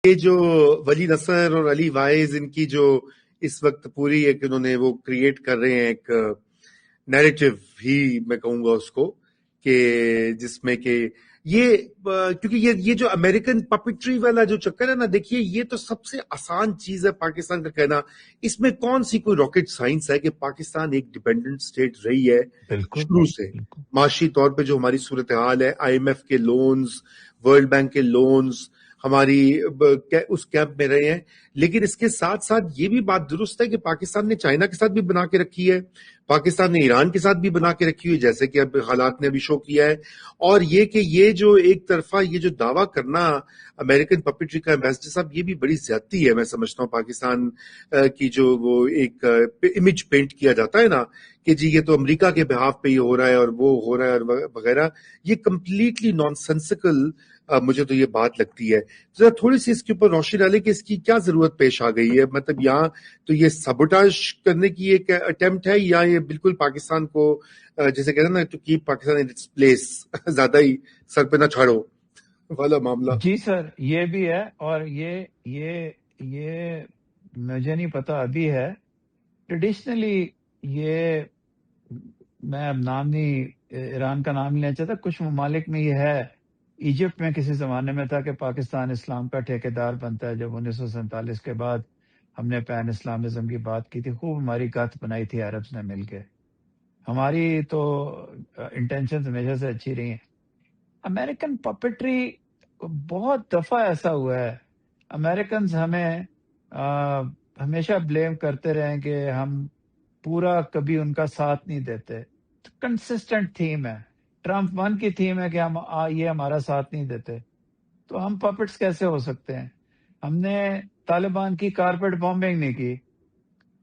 یہ جو ولی نصر اور علی وائز ان کی جو اس وقت پوری ایک انہوں نے وہ کریٹ کر رہے ہیں ایک نیریٹو ہی میں کہوں گا اس کو کہ جس میں کہ یہ کیونکہ یہ جو امریکن پپٹری والا جو چکر ہے نا، دیکھیے یہ تو سب سے آسان چیز ہے پاکستان کا کہنا. اس میں کون سی کوئی راکٹ سائنس ہے کہ پاکستان ایک ڈیپینڈنٹ اسٹیٹ رہی ہے شروع سے. معاشی طور پہ جو ہماری صورتحال ہے، آئی ایم ایف کے لونز، ورلڈ بینک کے لونز ہماری اس کیمپ میں رہے ہیں. لیکن اس کے ساتھ ساتھ یہ بھی بات درست ہے کہ پاکستان نے چائنا کے ساتھ بھی بنا کے رکھی ہے، پاکستان نے ایران کے ساتھ بھی بنا کے رکھی ہوئی، جیسے کہ اب حالات نے ابھی شو کیا ہے. اور یہ کہ یہ جو ایک طرفہ یہ جو دعویٰ کرنا امریکن پپٹری کا ایمبیسڈر صاحب، یہ بھی بڑی زیادتی ہے میں سمجھتا ہوں. پاکستان کی جو وہ ایک امیج پینٹ کیا جاتا ہے نا کہ جی یہ تو امریکہ کے بہاف پہ یہ ہو رہا ہے اور وہ ہو رہا ہے اور وغیرہ، یہ کمپلیٹلی نان سینسیکل مجھے تو یہ بات لگتی ہے. ذرا تھوڑی سی اس کے اوپر روشنی ڈالیں کہ اس کی کیا ضرورت پیش آ گئی ہے. مطلب یہاں تو یہ سبوٹاج کرنے کی ایک اٹیمپٹ ہے، یا یہ بالکل پاکستان کو جیسے کہتے ہیں نا to keep Pakistan in its place, زیادہ ہی سر پہ نہ چھاڑو والا معاملہ. جی سر، یہ بھی ہے. اور یہ مجھے نہیں پتا ابھی ہے. ٹریڈیشنلی یہ میں اب نام نہیں، ایران کا نام نہیں لینا چاہتا، کچھ ممالک میں یہ ہے. ایجپٹ میں کسی زمانے میں تھا کہ پاکستان اسلام کا ٹھیکیدار بنتا ہے. جب 1947 کے بعد ہم نے پین اسلامزم کی بات کی تھی، خوب ہماری گت بنائی تھی عربز نے مل کے. ہماری تو انٹینشن ہمیشہ سے اچھی رہی ہیں. امریکن پپٹری بہت دفعہ ایسا ہوا ہے. امریکنز ہمیں ہمیشہ بلیم کرتے رہے کہ ہم پورا کبھی ان کا ساتھ نہیں دیتے. کنسسٹنٹ تھیم ہے. ٹرمپ 1 کی تھیم ہے کہ ہم یہ ہمارا ساتھ نہیں دیتے. تو ہم پپٹس کیسے ہو سکتے ہیں؟ ہم نے طالبان کی کارپیٹ بامبنگ نہیں کی،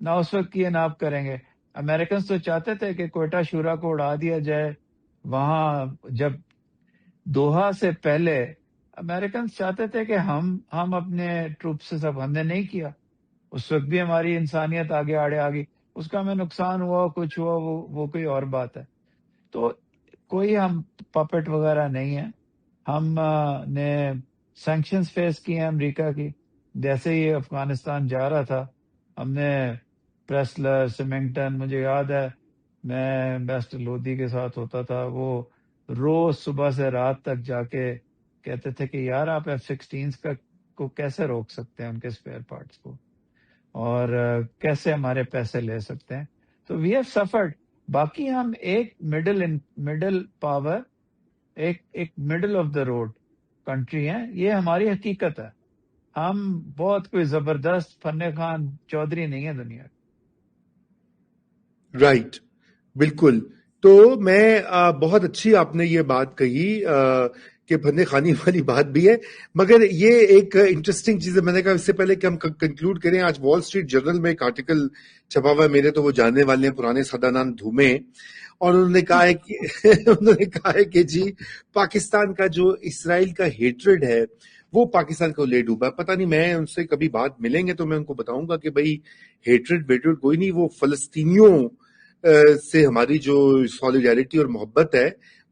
نہ اس وقت کی، نہ اب کریں گے. امریکنز تو چاہتے تھے کہ کوئٹہ شورا کو اڑا دیا جائے. وہاں جب دوحہ سے پہلے امریکنز چاہتے تھے کہ ہم اپنے ٹروپ سے سب، ہم نے نہیں کیا. اس وقت بھی ہماری انسانیت آگے آڑے آ گئی. اس کا ہمیں نقصان ہوا، کچھ ہوا، وہ کوئی اور بات ہے. تو کوئی ہم پپٹ وغیرہ نہیں ہے. ہم نے سینکشنز فیس کی ہیں امریکہ کی. جیسے ہی افغانستان جا رہا تھا، ہم نے پریسلر، سیمنگٹن، مجھے یاد ہے میں بیسٹ لودھی کے ساتھ ہوتا تھا، وہ روز صبح سے رات تک جا کے کہتے تھے کہ یار آپ F-16 کو کیسے روک سکتے ہیں، ان کے اسپیئر پارٹس کو، اور کیسے ہمارے پیسے لے سکتے ہیں. تو وی ہیو سفرڈ. باقی ہم ایک مڈل پاور، ایک middle of the road country ہیں. یہ ہماری حقیقت ہے. ہم بہت کوئی زبردست فن خان چودھری نہیں ہے دنیا. رائٹ، بالکل. تو میں بہت اچھی آپ نے یہ بات کہی کہ بندے خانی والی بات بھی ہے، مگر یہ ایک انٹرسٹنگ چیز ہے. میں نے کہا اس سے پہلے کہ ہم کنکلوڈ کریں، آج وال اسٹریٹ جرنل میں ایک آرٹیکل چھپا ہوا ہے، میرے تو وہ جاننے والے ہیں پرانے سادانان دھومے، اور انہوں نے کہا ہے کہ جی پاکستان کا جو اسرائیل کا ہیٹرڈ ہے وہ پاکستان کو لے ڈوبا. پتہ نہیں، میں ان سے کبھی بات ملیں گے تو میں ان کو بتاؤں گا کہ بھائی ہیٹرڈ ویٹرڈ کوئی نہیں، وہ فلسطینیوں سے ہماری جو سالیڈیرٹی اور محبت ہے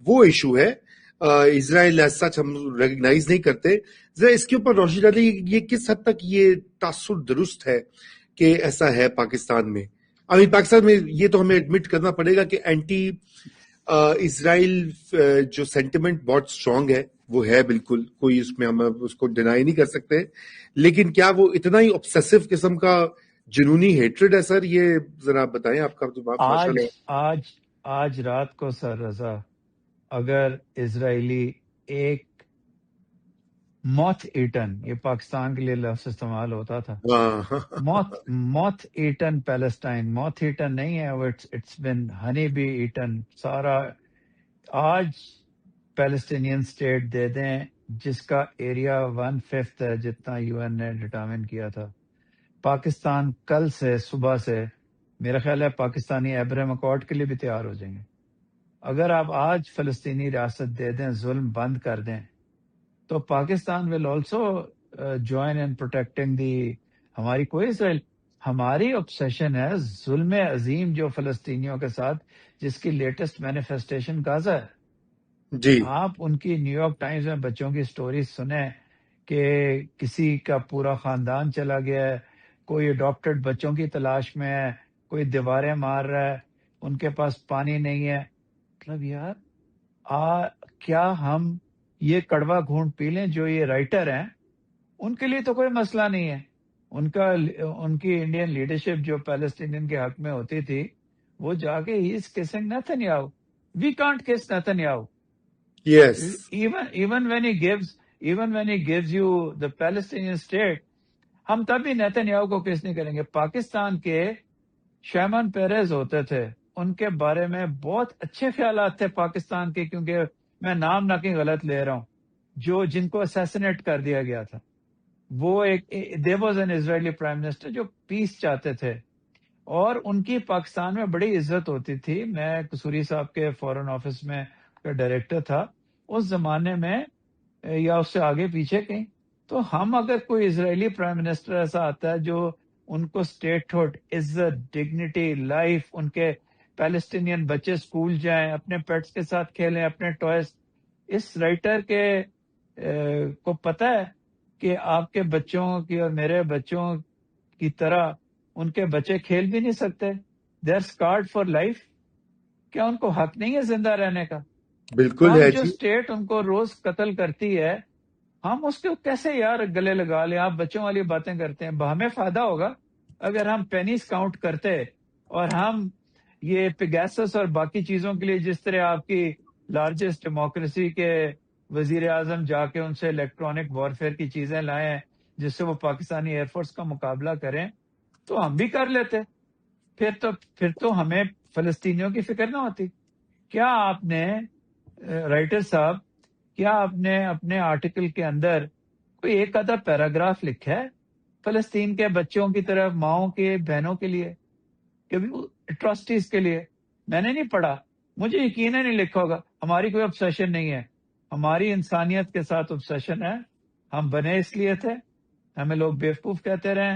وہ ایشو ہے. اسرائیل ایز سچ ہم ریکگنائز نہیں کرتے. ذرا اس کے اوپر روشنی ڈالی، یہ کس حد تک یہ تاثر درست ہے کہ ایسا ہے پاکستان میں؟ پاکستان میں یہ تو ہمیں ایڈمٹ کرنا پڑے گا کہ اینٹی اسرائیل جو سینٹیمنٹ بہت اسٹرانگ ہے، وہ ہے بالکل، کوئی اس میں ہم اس کو ڈینائی نہیں کر سکتے. لیکن کیا وہ اتنا ہی obsessive قسم کا جنونی ہیٹرڈ ہے سر؟ یہ ذرا بتائیں. آپ کا تو آج رات کو سر رضا، اگر اسرائیلی ایک موتھ ایٹن، یہ پاکستان کے لیے لفظ استعمال ہوتا تھا، moth eaten Palestine, moth eaten نہیں ہے وہ، it's been honey bee eaten. سارا آج پیلسٹینین اسٹیٹ دے دیں جس کا ایریا 1/5 ہے جتنا UN نے ڈٹرمن کیا تھا. پاکستان کل سے صبح سے میرا خیال ہے پاکستانی ایبراہم اکارڈ کے لیے بھی تیار ہو جائیں گے. اگر آپ آج فلسطینی ریاست دے دیں، ظلم بند کر دیں، تو Pakistan will also join in protecting the. ہماری کوئی اسرائیل، ہماری obsession ہے ظلم عظیم جو فلسطینیوں کے ساتھ، جس کی لیٹسٹ مینیفیسٹیشن غزہ ہے. جی آپ ان کی نیو یارک ٹائمز میں بچوں کی سٹوریز سنیں کہ کسی کا پورا خاندان چلا گیا ہے, کوئی اڈاپٹڈ بچوں کی تلاش میں ہے, کوئی دیواریں مار رہا ہے, ان کے پاس پانی نہیں ہے. مطلب یار کیا ہم یہ کڑوا گھونٹ پی لیں؟ جو یہ رائٹر ہیں ان کے لیے تو کوئی مسئلہ نہیں ہے. ان کی انڈین لیڈرشپ جو پیلسٹینین کے حق میں ہوتی تھی, وہ جا کے ہی از کسنگ نیتنیاہو. وی کانٹ کس نیتنیاہو. Yes. Even when he gives you the Palestinian state, ہم تب بھی نیتنیاہو کو کس نہیں کریں گے. پاکستان کے شیمن پیریز ہوتے تھے, ان کے بارے میں بہت اچھے خیالات تھے پاکستان کے, کیونکہ میں نام نہ کہیں غلط لے رہا ہوں, جن کو اسیسنیٹ کر دیا گیا تھا. وہ there was an Israeli prime minister جو پیس چاہتے تھے, اور ان کی پاکستان میں بڑی عزت ہوتی تھی. میں قصوری صاحب کے فورن آفس میں ڈائریکٹر تھا اس زمانے میں, یا اس سے آگے پیچھے کہیں. تو ہم اگر کوئی اسرائیلی پرائم منسٹر ایسا آتا ہے جو ان کو اسٹیٹ ہوڈ, عزت, ڈگنیٹی, لائف, ان کے پیلسٹینین بچے اسکول جائیں, اپنے پیٹس کے ساتھ کھیلیں, اپنے ٹوائز. اس رائٹر کے کو پتہ ہے کہ آپ کے بچوں کی اور میرے بچوں کی طرح ان کے بچے کھیل بھی نہیں سکتے. They are scared for life. کیا ان کو حق نہیں ہے زندہ رہنے کا؟ بالکل ہم ہے جو جی. اسٹیٹ ان کو روز قتل کرتی ہے, ہم اس کو کیسے یار گلے لگا لیں؟ آپ بچوں والی باتیں کرتے ہیں. ہمیں فائدہ ہوگا اگر ہم پینیز کاؤنٹ کرتے, اور ہم یہ پیگاسس اور باقی چیزوں کے لیے, جس طرح آپ کی لارجسٹ ڈیموکریسی کے وزیر اعظم جا کے ان سے الیکٹرانک وارفیئر کی چیزیں لائیں جس سے وہ پاکستانی ایئر فورس کا مقابلہ کریں, تو ہم بھی کر لیتے. پھر تو ہمیں فلسطینیوں کی فکر نہ ہوتی. کیا آپ نے رائٹر صاحب, کیا آپ نے اپنے آرٹیکل کے اندر کوئی ایک آدھا پیراگراف لکھا ہے فلسطین کے بچوں کی طرف, ماؤں کے, بہنوں کے لیے, کبھی اٹراسٹیز کے لیے؟ میں نے نہیں پڑھا, مجھے یقین نہیں لکھا ہوگا. ہماری کوئی obsession نہیں ہے, ہماری انسانیت کے ساتھ obsession ہے. ہم بنے اس لیے تھے, ہمیں لوگ بیوقوف کہتے رہے,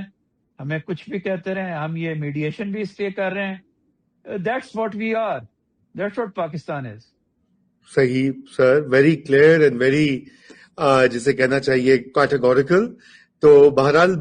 ہمیں کچھ بھی کہتے رہے, ہم یہ میڈیشن بھی اس لیے کر رہے ہیں. That's what we are. That's what Pakistan is. صحیح سر, ویری کلیئر اینڈ ویری جسے کہنا چاہیے کیٹیگوریکل. تو بہرحال